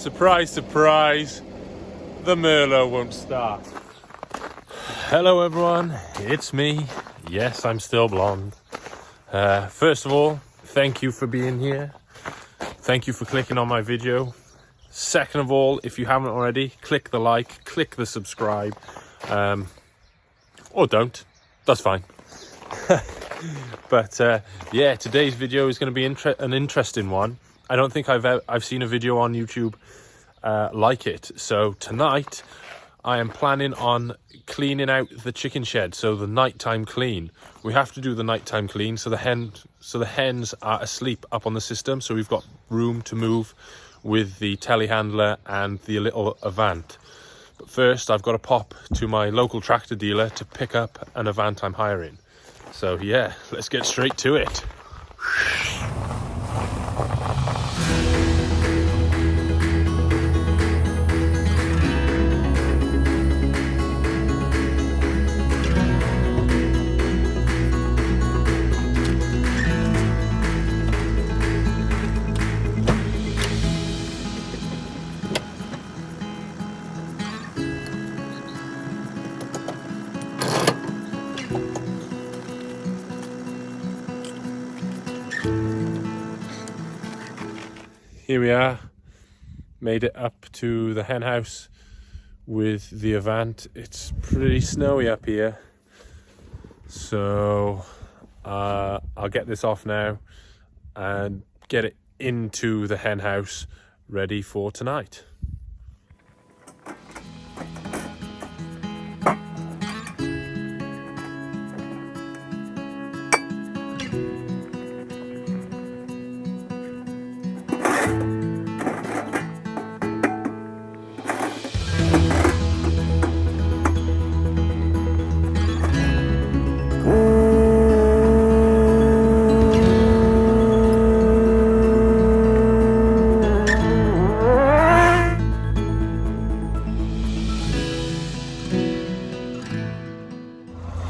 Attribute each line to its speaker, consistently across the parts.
Speaker 1: Surprise, surprise, the Merlot won't start. Hello everyone, it's me. Yes, I'm still blonde. First of all, thank you for being here. Thank you for clicking on my video. Second of all, if you haven't already, click the like, click the subscribe, or don't, that's fine. But yeah, today's video is going to be an interesting one. I don't think I've seen a video on YouTube like it. So tonight I am planning on cleaning out the chicken shed, so the nighttime clean. We have to do the nighttime clean so the hens are asleep up on the system, so we've got room to move with the telehandler and the little Avant. But first I've got to pop to my local tractor dealer to pick up an Avant I'm hiring. So yeah, let's get straight to it. Here we are, made it up to the hen house with the Avant. It's pretty snowy up here, so I'll get this off now and get it into the hen house ready for tonight.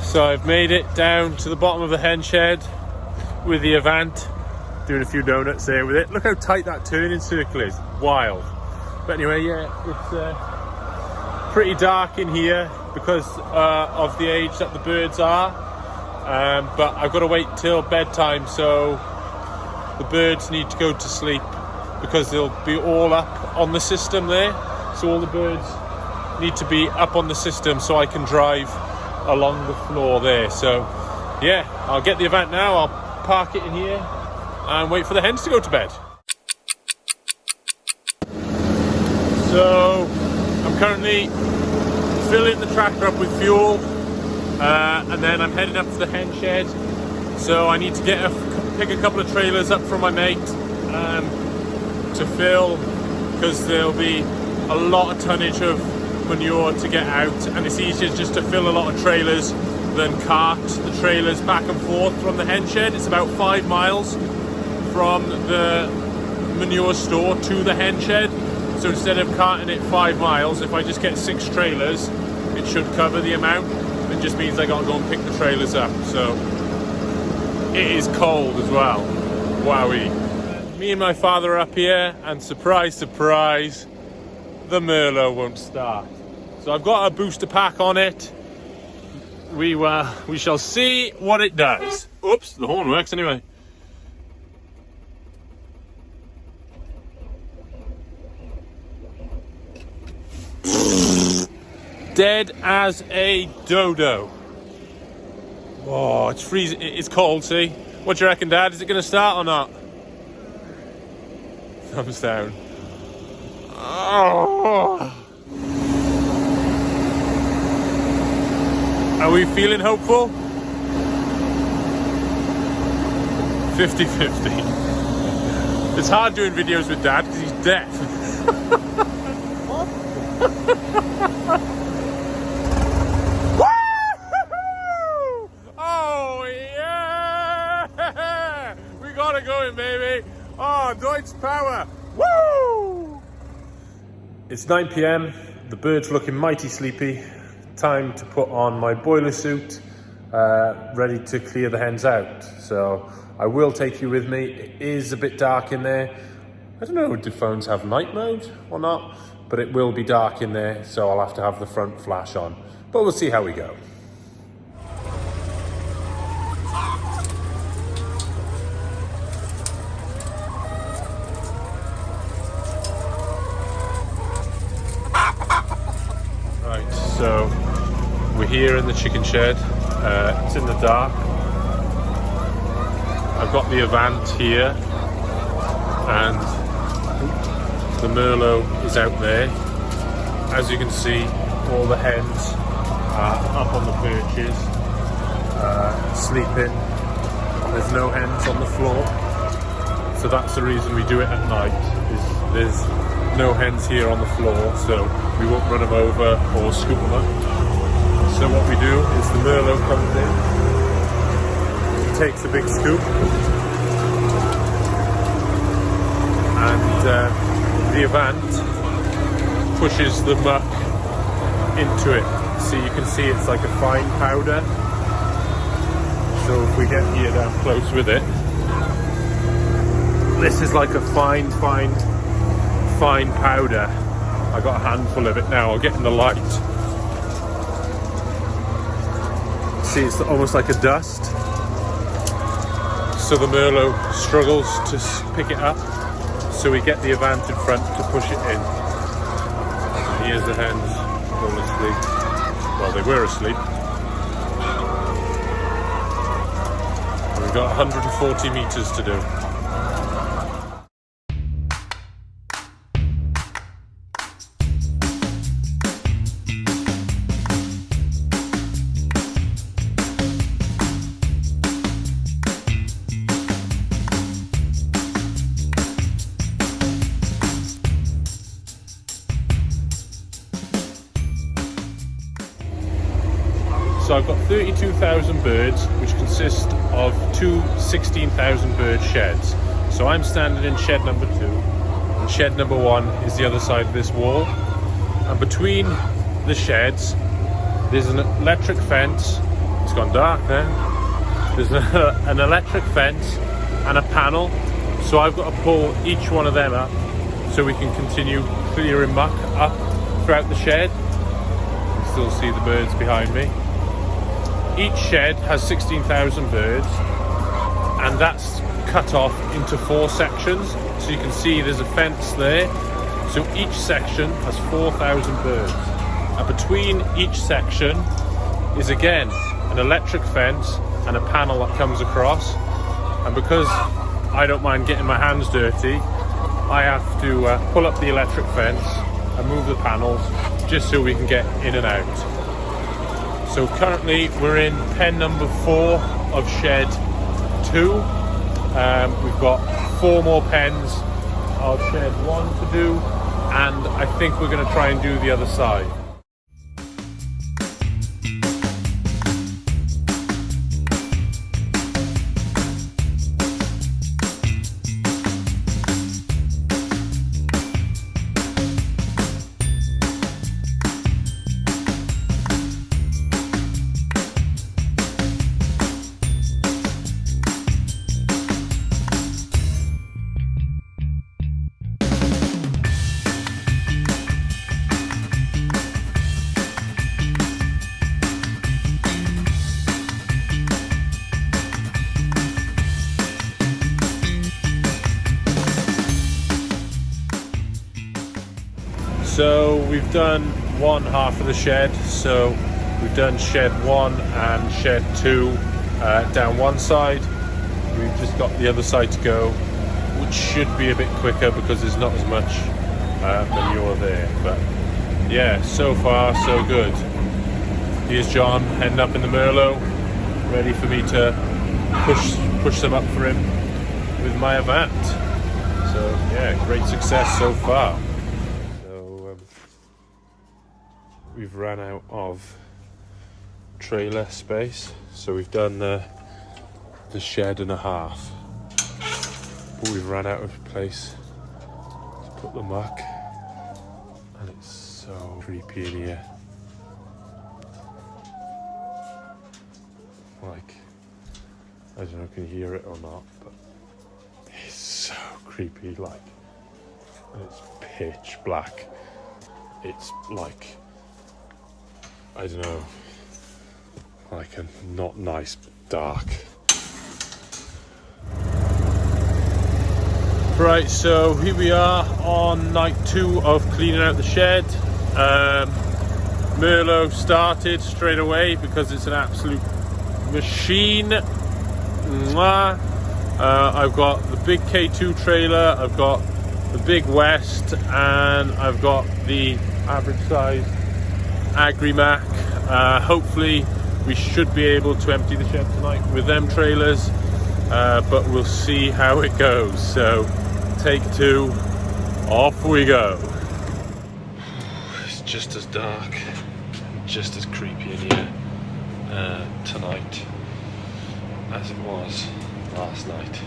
Speaker 1: So I've made it down to the bottom of the hen shed with the Avant, doing a few donuts there with it. Look how tight that turning circle is, wild. But anyway, yeah, it's pretty dark in here because of the age that the birds are. But I've got to wait till bedtime, so the birds need to go to sleep because they'll be all up on the system there. So all the birds need to be up on the system so I can drive along the floor there. So yeah, I'll get the Avant now, I'll park it in here and wait for the hens to go to bed. So I'm currently filling the tractor up with fuel and then I'm heading up to the hen shed. So I need to pick a couple of trailers up from my mate to fill, because there'll be a lot of tonnage of manure to get out, and it's easier just to fill a lot of trailers than cart the trailers back and forth from the hen shed. It's about 5 miles from the manure store to the hen shed, so instead of carting it 5 miles, if I just get 6 trailers, it should cover the amount. It just means I gotta go and pick the trailers up. So it is cold as well. Wowie. Me and my father are up here, and surprise, surprise, the Merlot won't start. So I've got a booster pack on it. We shall see what it does. Oops, the horn works anyway. Dead as a dodo. Oh, it's freezing. It's cold, see? What do you reckon, Dad? Is it going to start or not? Thumbs down. Oh. Are we feeling hopeful? 50-50. It's hard doing videos with Dad because he's deaf. Oh yeah! We got it going, baby. Oh, Deutsch power. Woo! It's 9 p.m. The bird's looking mighty sleepy. Time to put on my boiler suit, ready to clear the hens out. So I will take you with me. It is a bit dark in there. I don't know, do phones have night mode or not? But it will be dark in there, so I'll have to have the front flash on. But we'll see how we go. Right, so we're here in the chicken shed. It's in the dark. I've got the Avant here, and the Merlot is out there. As you can see, all the hens are up on the perches, sleeping. There's no hens on the floor, so that's the reason we do it at night. Is there's no hens here on the floor, so we won't run them over or scoop them up. So what we do is the Merlot comes in, he takes a big scoop, and the Avant pushes the muck into it. So you can see it's like a fine powder. So if we get here down close with it, this is like a fine powder. I got a handful of it now. I'll get in the light. See, it's almost like a dust. So the Merlot struggles to pick it up. So we get the Avant in front to push it in. And here's the hens all asleep. Well, they were asleep. And we've got 140 meters to do. So I've got 32,000 birds, which consist of two 16,000 bird sheds. So I'm standing in shed number 2, and shed number 1 is the other side of this wall. And between the sheds, there's an electric fence. It's gone dark now. There's an electric fence and a panel. So I've got to pull each one of them up so we can continue clearing muck up throughout the shed. You can still see the birds behind me. Each shed has 16,000 birds, and that's cut off into 4 sections. So you can see there's a fence there. So each section has 4,000 birds. And between each section is again an electric fence and a panel that comes across. And because I don't mind getting my hands dirty, I have to pull up the electric fence and move the panels just so we can get in and out. So currently we're in pen number 4 of shed 2. We've got 4 more pens of shed 1 to do, and I think we're going to try and do the other side. So we've done one half of the shed. So we've done shed 1 and shed 2 down one side. We've just got the other side to go, which should be a bit quicker because there's not as much manure there. But yeah, so far so good. Here's John heading up in the Merlot, ready for me to push them up for him with my Avant. So yeah, great success so far. We've run out of trailer space, so we've done the shed and a half, but we've run out of place to put the muck, and it's so creepy in here. Like, I don't know if you can hear it or not, but it's so creepy. Like, and it's pitch black. It's like, I don't know, like a not nice dark. Right, so here we are on night 2 of cleaning out the shed. Merlot started straight away because it's an absolute machine. Mwah. I've got the big K2 trailer, I've got the big West, and I've got the average size Agri-Mac. Hopefully we should be able to empty the shed tonight with them trailers, but we'll see how it goes. So take 2, off we go. It's just as dark, just as creepy in here tonight as it was last night.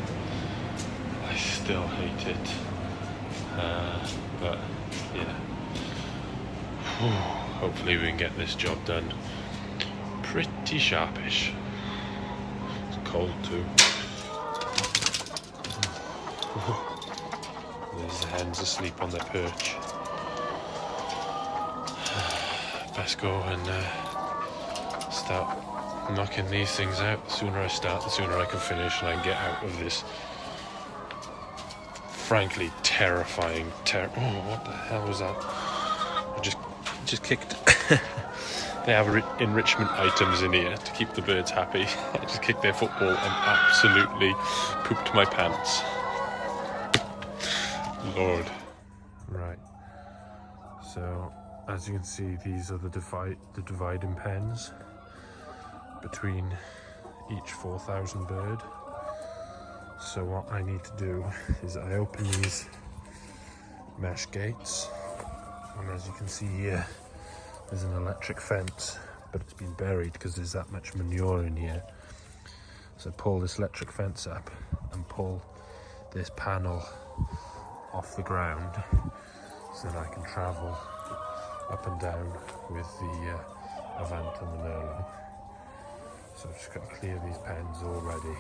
Speaker 1: I still hate it, but yeah, hopefully we can get this job done pretty sharpish. It's cold too. There's the hens asleep on their perch. Best go and start knocking these things out. The sooner I start, the sooner I can finish and I can get out of this frankly terrifying oh, what the hell was that? I just kicked. They have enrichment items in here to keep the birds happy. I just kicked their football and absolutely pooped my pants. Lord. Right. So, as you can see, these are the dividing pens between each 4,000 bird. So what I need to do is I open these mesh gates, and as you can see here, there's an electric fence, but it's been buried because there's that much manure in here. So I pull this electric fence up and pull this panel off the ground so that I can travel up and down with the Avant and the Merlot. So I've just got to clear these pens already.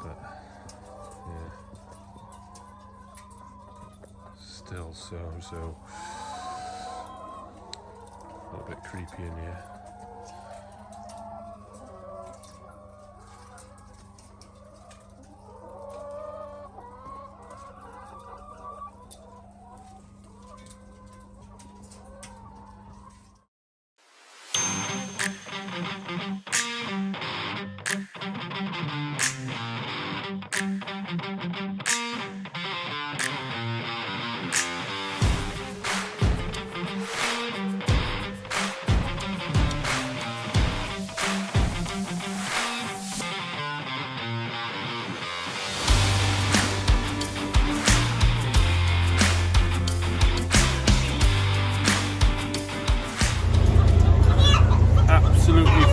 Speaker 1: But yeah, still so a little bit creepy in here.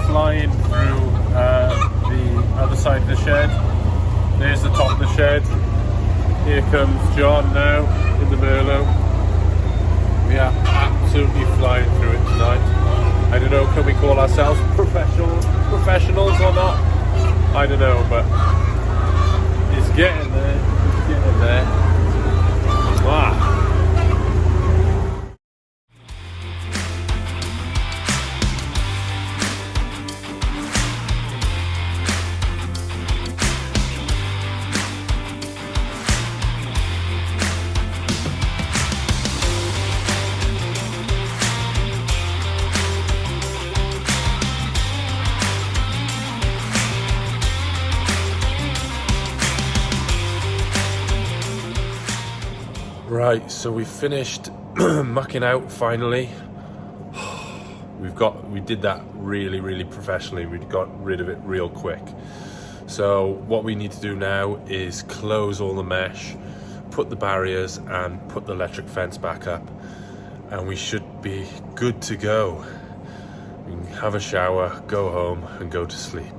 Speaker 1: Flying through the other side of the shed. There's the top of the shed. Here comes John now in the Merlot. We are absolutely flying through it tonight. I don't know, can we call ourselves professionals or not? I don't know, but it's getting there. It's getting there. Wow. Right, so we finished mucking out finally. We did that really professionally. We got rid of it real quick. So what we need to do now is close all the mesh, put the barriers and put the electric fence back up, and we should be good to go. We can have a shower, go home and go to sleep.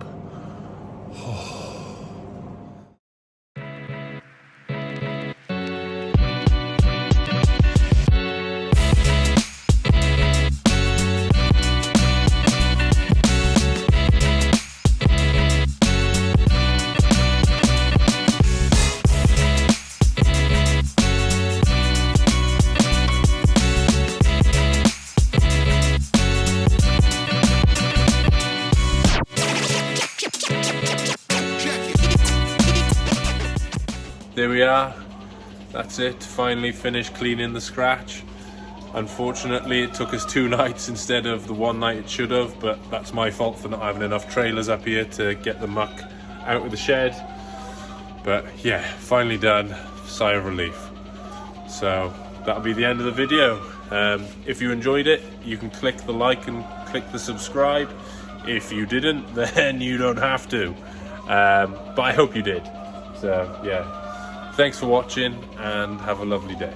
Speaker 1: there we are. That's it, finally finished cleaning the scratch. Unfortunately, it took us 2 nights instead of the 1 night it should have, but that's my fault for not having enough trailers up here to get the muck out of the shed. But yeah, finally done, sigh of relief. So that'll be the end of the video. If you enjoyed it, you can click the like and click the subscribe. If you didn't, then you don't have to. But I hope you did. So yeah, thanks for watching and have a lovely day.